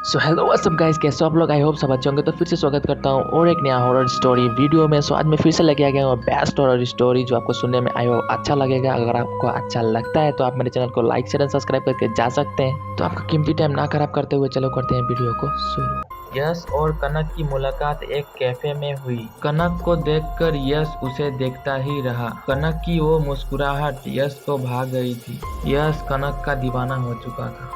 So hello what's up guys, कैसे हो आप लोग। आई होप सब अच्छे होंगे। तो फिर से स्वागत करता हूँ और एक नया हॉरर स्टोरी वीडियो में। सो आज मैं फिर से लेके आ गया हूँ बेस्ट हॉरर स्टोरी जो आपको सुनने में आई हो अच्छा लगेगा। अगर आपको अच्छा लगता है तो आप मेरे चैनल को लाइक शेयर एंड सब्सक्राइब करके जा सकते हैं। तो आपका कीमती टाइम ना खराब करते हुए चलो करते हैं वीडियो को शुरू। यश और कनक की मुलाकात एक कैफे में हुई। कनक को देखकर यश उसे देखता ही रहा। कनक की वो मुस्कुराहट यश को भाग गई थी। यश कनक का दीवाना हो चुका था।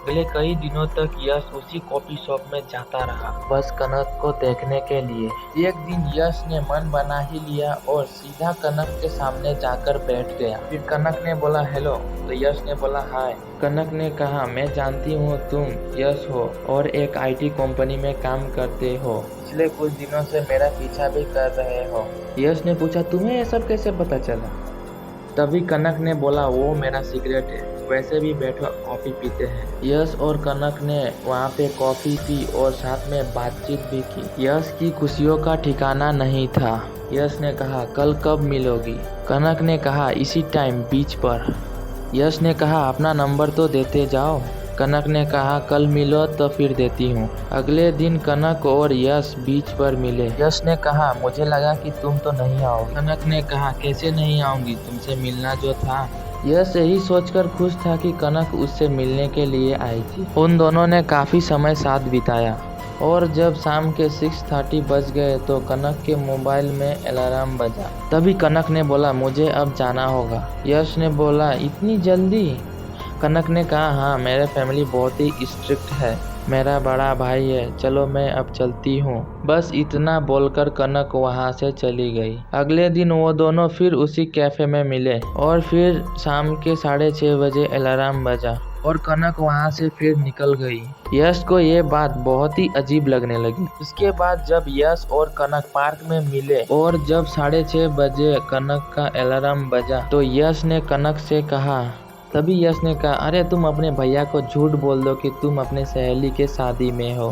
अगले कई दिनों तक यश उसी कॉफी शॉप में जाता रहा, बस कनक को देखने के लिए। एक दिन यश ने मन बना ही लिया और सीधा कनक के सामने जाकर बैठ गया। फिर कनक ने बोला हेलो, तो यश ने बोला हाय। कनक ने कहा मैं जानती हूँ तुम यश हो और एक आईटी कंपनी में काम करते हो। पिछले कुछ दिनों से मेरा पीछा भी कर रहे हो। यश ने पूछा तुम्हें ये सब कैसे पता चला। तभी कनक ने बोला वो मेरा सीक्रेट है, वैसे भी बैठो कॉफी पीते हैं। यश और कनक ने वहाँ पे कॉफी पी और साथ में बातचीत भी की। यश की खुशियों का ठिकाना नहीं था। यश ने कहा कल कब मिलोगी। कनक ने कहा इसी टाइम बीच पर। यश ने कहा अपना नंबर तो देते जाओ। कनक ने कहा कल मिलो तो फिर देती हूँ। अगले दिन कनक और यश बीच पर मिले। यश ने कहा मुझे लगा कि तुम तो नहीं आओगी। कनक ने कहा कैसे नहीं आऊंगी, तुमसे मिलना जो था। यश यही सोचकर खुश था कि कनक उससे मिलने के लिए आई थी। उन दोनों ने काफी समय साथ बिताया और जब शाम के 6:30 बज गए तो कनक के मोबाइल में अलार्म बजा। तभी कनक ने बोला मुझे अब जाना होगा। यश ने बोला इतनी जल्दी। कनक ने कहा हाँ, मेरे फैमिली बहुत ही स्ट्रिक्ट है, मेरा बड़ा भाई है, चलो मैं अब चलती हूँ। बस इतना बोलकर कनक वहाँ से चली गई। अगले दिन वो दोनों फिर उसी कैफे में मिले और फिर शाम के 6:30 बजे अलार्म बजा और कनक वहाँ से फिर निकल गई। यश को ये बात बहुत ही अजीब लगने लगी। इसके बाद जब यश और कनक पार्क में मिले और जब 6:30 बजे कनक का अलार्म बजा तो यश ने कनक से कहा, तभी यश ने कहा अरे तुम अपने भैया को झूठ बोल दो कि तुम अपने सहेली के शादी में हो।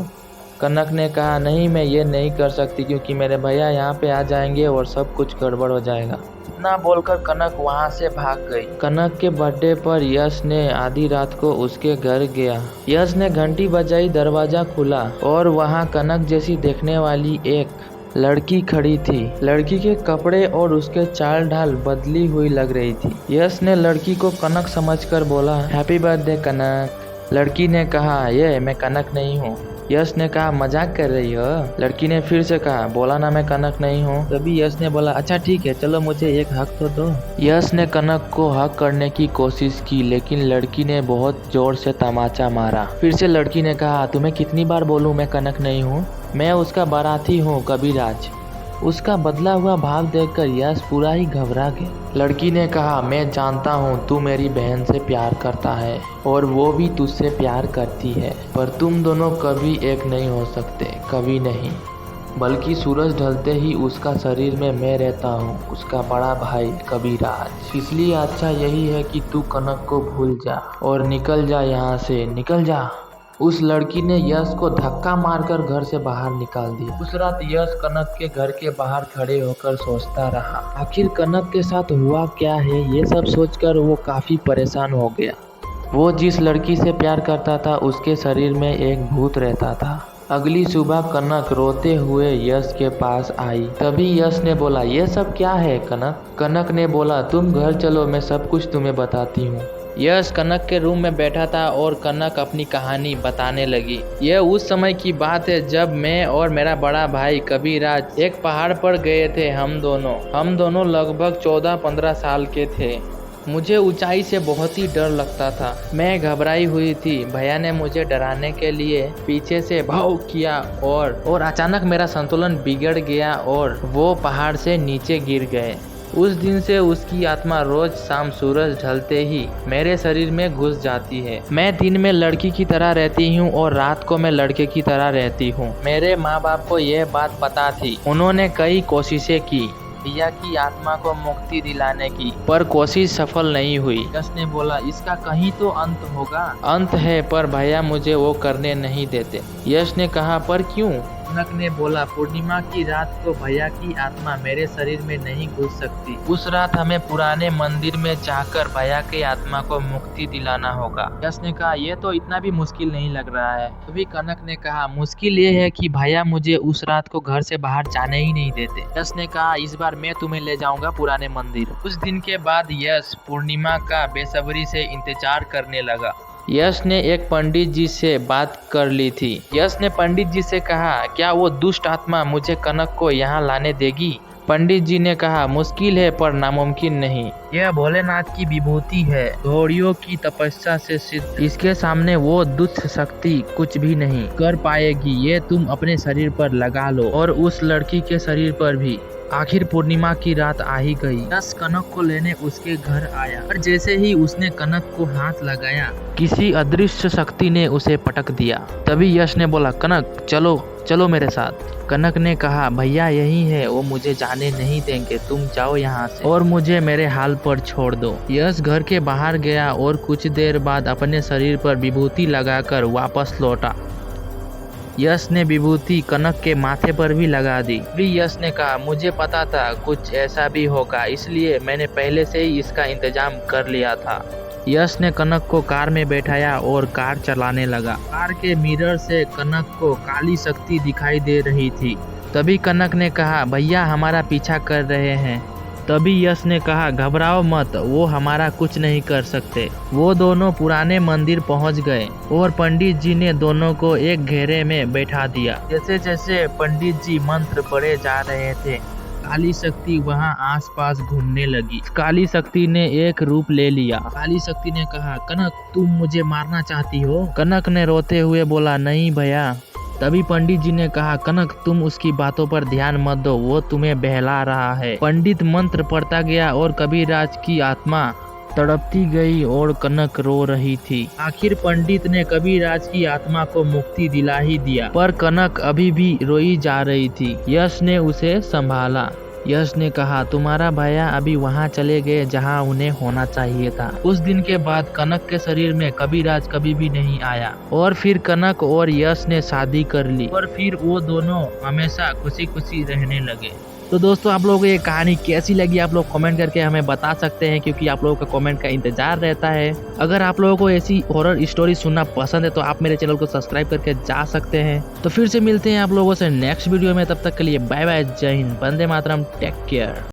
कनक ने कहा नहीं, मैं ये नहीं कर सकती क्योंकि मेरे भैया यहाँ पे आ जाएंगे और सब कुछ गड़बड़ हो जाएगा। इतना बोलकर कनक वहाँ से भाग गई। कनक के बर्थडे पर यश ने आधी रात को उसके घर गया। यश ने घंटी बजाई, दरवाजा खुला और वहाँ कनक जैसी देखने वाली एक लड़की खड़ी थी। लड़की के कपड़े और उसके चाल ढाल बदली हुई लग रही थी। यश ने लड़की को कनक समझकर बोला हैप्पी बर्थडे कनक। लड़की ने कहा ये मैं कनक नहीं हूँ। यश ने कहा मजाक कर रही हो। लड़की ने फिर से कहा बोला ना मैं कनक नहीं हूँ। तभी यश ने बोला अच्छा ठीक है, चलो मुझे एक हक तो दो। यश ने कनक को हक करने की कोशिश की लेकिन लड़की ने बहुत जोर से तमाचा मारा। फिर से लड़की ने कहा तुम्हें कितनी बार बोलूं मैं कनक नहीं हूँ, मैं उसका बाराती हूँ कबीराज। उसका बदला हुआ भाव देखकर यश पूरा ही घबरा गया। लड़की ने कहा मैं जानता हूँ तू मेरी बहन से प्यार करता है और वो भी तुझसे प्यार करती है, पर तुम दोनों कभी एक नहीं हो सकते, कभी नहीं। बल्कि सूरज ढलते ही उसका शरीर में मैं रहता हूँ, उसका बड़ा भाई कबीराज। इसलिए अच्छा यही है कि तू कनक को भूल जा और निकल जा यहाँ से, निकल जा। उस लड़की ने यश को धक्का मारकर घर से बाहर निकाल दिया। उस रात यश कनक के घर के बाहर खड़े होकर सोचता रहा आखिर कनक के साथ हुआ क्या है। ये सब सोचकर वो काफी परेशान हो गया। वो जिस लड़की से प्यार करता था उसके शरीर में एक भूत रहता था। अगली सुबह कनक रोते हुए यश के पास आई। तभी यश ने बोला ये सब क्या है कनक। कनक ने बोला तुम घर चलो, मैं सब कुछ तुम्हें बताती हूँ। यश कनक के रूम में बैठा था और कनक अपनी कहानी बताने लगी। यह उस समय की बात है जब मैं और मेरा बड़ा भाई कबीराज एक पहाड़ पर गए थे। हम दोनों लगभग 14-15 साल के थे। मुझे ऊंचाई से बहुत ही डर लगता था। मैं घबराई हुई थी। भैया ने मुझे डराने के लिए पीछे से भाव किया और अचानक मेरा संतुलन बिगड़ गया और वो पहाड़ से नीचे गिर गए। उस दिन से उसकी आत्मा रोज शाम सूरज ढलते ही मेरे शरीर में घुस जाती है। मैं दिन में लड़की की तरह रहती हूँ और रात को मैं लड़के की तरह रहती हूँ। मेरे माँ बाप को यह बात पता थी। उन्होंने कई कोशिशें की भैया की आत्मा को मुक्ति दिलाने की, पर कोशिश सफल नहीं हुई। यश ने बोला इसका कहीं तो अंत होगा। अंत है, पर भैया मुझे वो करने नहीं देते। यश ने कहा पर क्यों। कनक ने बोला, पूर्णिमा की रात को भैया की आत्मा मेरे शरीर में नहीं घुस सकती। उस रात हमें पुराने मंदिर में जाकर भैया की आत्मा को मुक्ति दिलाना होगा। यश ने कहा, यह तो इतना भी मुश्किल नहीं लग रहा है। तभी कनक ने कहा, मुश्किल ये है कि भैया मुझे उस रात को घर से बाहर जाने ही नहीं देते। यश ने कहा, इस बार मैं तुम्हें ले जाऊंगा पुराने मंदिर। उस दिन के बाद यश पूर्णिमा का बेसब्री से इंतजार करने लगा। यश ने एक पंडित जी से बात कर ली थी। यश ने पंडित जी से कहा, क्या वो दुष्ट आत्मा मुझे कनक को यहाँ लाने देगी? पंडित जी ने कहा, मुश्किल है पर नामुमकिन नहीं। यह भोलेनाथ की विभूति है, घोड़ियों की तपस्या से सिद्ध। इसके सामने वो दुष्ट शक्ति कुछ भी नहीं कर पाएगी। ये तुम अपने शरीर पर लगा लो और उस लड़की के शरीर पर भी। आखिर पूर्णिमा की रात आ ही गई। यश कनक को लेने उसके घर आया और जैसे ही उसने कनक को हाथ लगाया, किसी अदृश्य शक्ति ने उसे पटक दिया। तभी यश ने बोला, कनक चलो चलो मेरे साथ। कनक ने कहा, भैया यही है, वो मुझे जाने नहीं देंगे, तुम जाओ यहाँ से और मुझे मेरे हाल पर छोड़ दो। यश घर के बाहर गया और कुछ देर बाद अपने शरीर पर विभूति लगाकर वापस लौटा। यश ने विभूति कनक के माथे पर भी लगा दी। भी यश ने कहा, मुझे पता था कुछ ऐसा भी होगा, इसलिए मैंने पहले से ही इसका इंतजाम कर लिया था। यश ने कनक को कार में बैठाया और कार चलाने लगा। कार के मिरर से कनक को काली शक्ति दिखाई दे रही थी। तभी कनक ने कहा, भैया हमारा पीछा कर रहे हैं। तभी यश ने कहा, घबराओ मत, वो हमारा कुछ नहीं कर सकते। वो दोनों पुराने मंदिर पहुंच गए और पंडित जी ने दोनों को एक घेरे में बैठा दिया। जैसे जैसे पंडित जी मंत्र पढ़े जा रहे थे, काली शक्ति वहां आसपास घूमने लगी। काली शक्ति ने एक रूप ले लिया। काली शक्ति ने कहा, कनक तुम मुझे मारना चाहती हो? कनक ने रोते हुए बोला, नहीं भैया। तभी पंडित जी ने कहा, कनक तुम उसकी बातों पर ध्यान मत दो, वो तुम्हें बहला रहा है। पंडित मंत्र पढ़ता गया और कबीरराज की आत्मा तड़पती गई और कनक रो रही थी। आखिर पंडित ने कबीरराज की आत्मा को मुक्ति दिला ही दिया, पर कनक अभी भी रोई जा रही थी। यश ने उसे संभाला। यश ने कहा, तुम्हारा भैया अभी वहाँ चले गए जहाँ उन्हें होना चाहिए था। उस दिन के बाद कनक के शरीर में कबीरराज कभी भी नहीं आया और फिर कनक और यश ने शादी कर ली और फिर वो दोनों हमेशा खुशी खुशी रहने लगे। तो दोस्तों, आप लोगों को ये कहानी कैसी लगी आप लोग कमेंट करके हमें बता सकते हैं, क्योंकि आप लोगों का कमेंट का इंतजार रहता है। अगर आप लोगों को ऐसी हॉरर स्टोरी सुनना पसंद है तो आप मेरे चैनल को सब्सक्राइब करके जा सकते हैं। तो फिर से मिलते हैं आप लोगों से नेक्स्ट वीडियो में, तब तक के लिए बाय बाय, जय हिंद, वंदे मातरम, टेक केयर।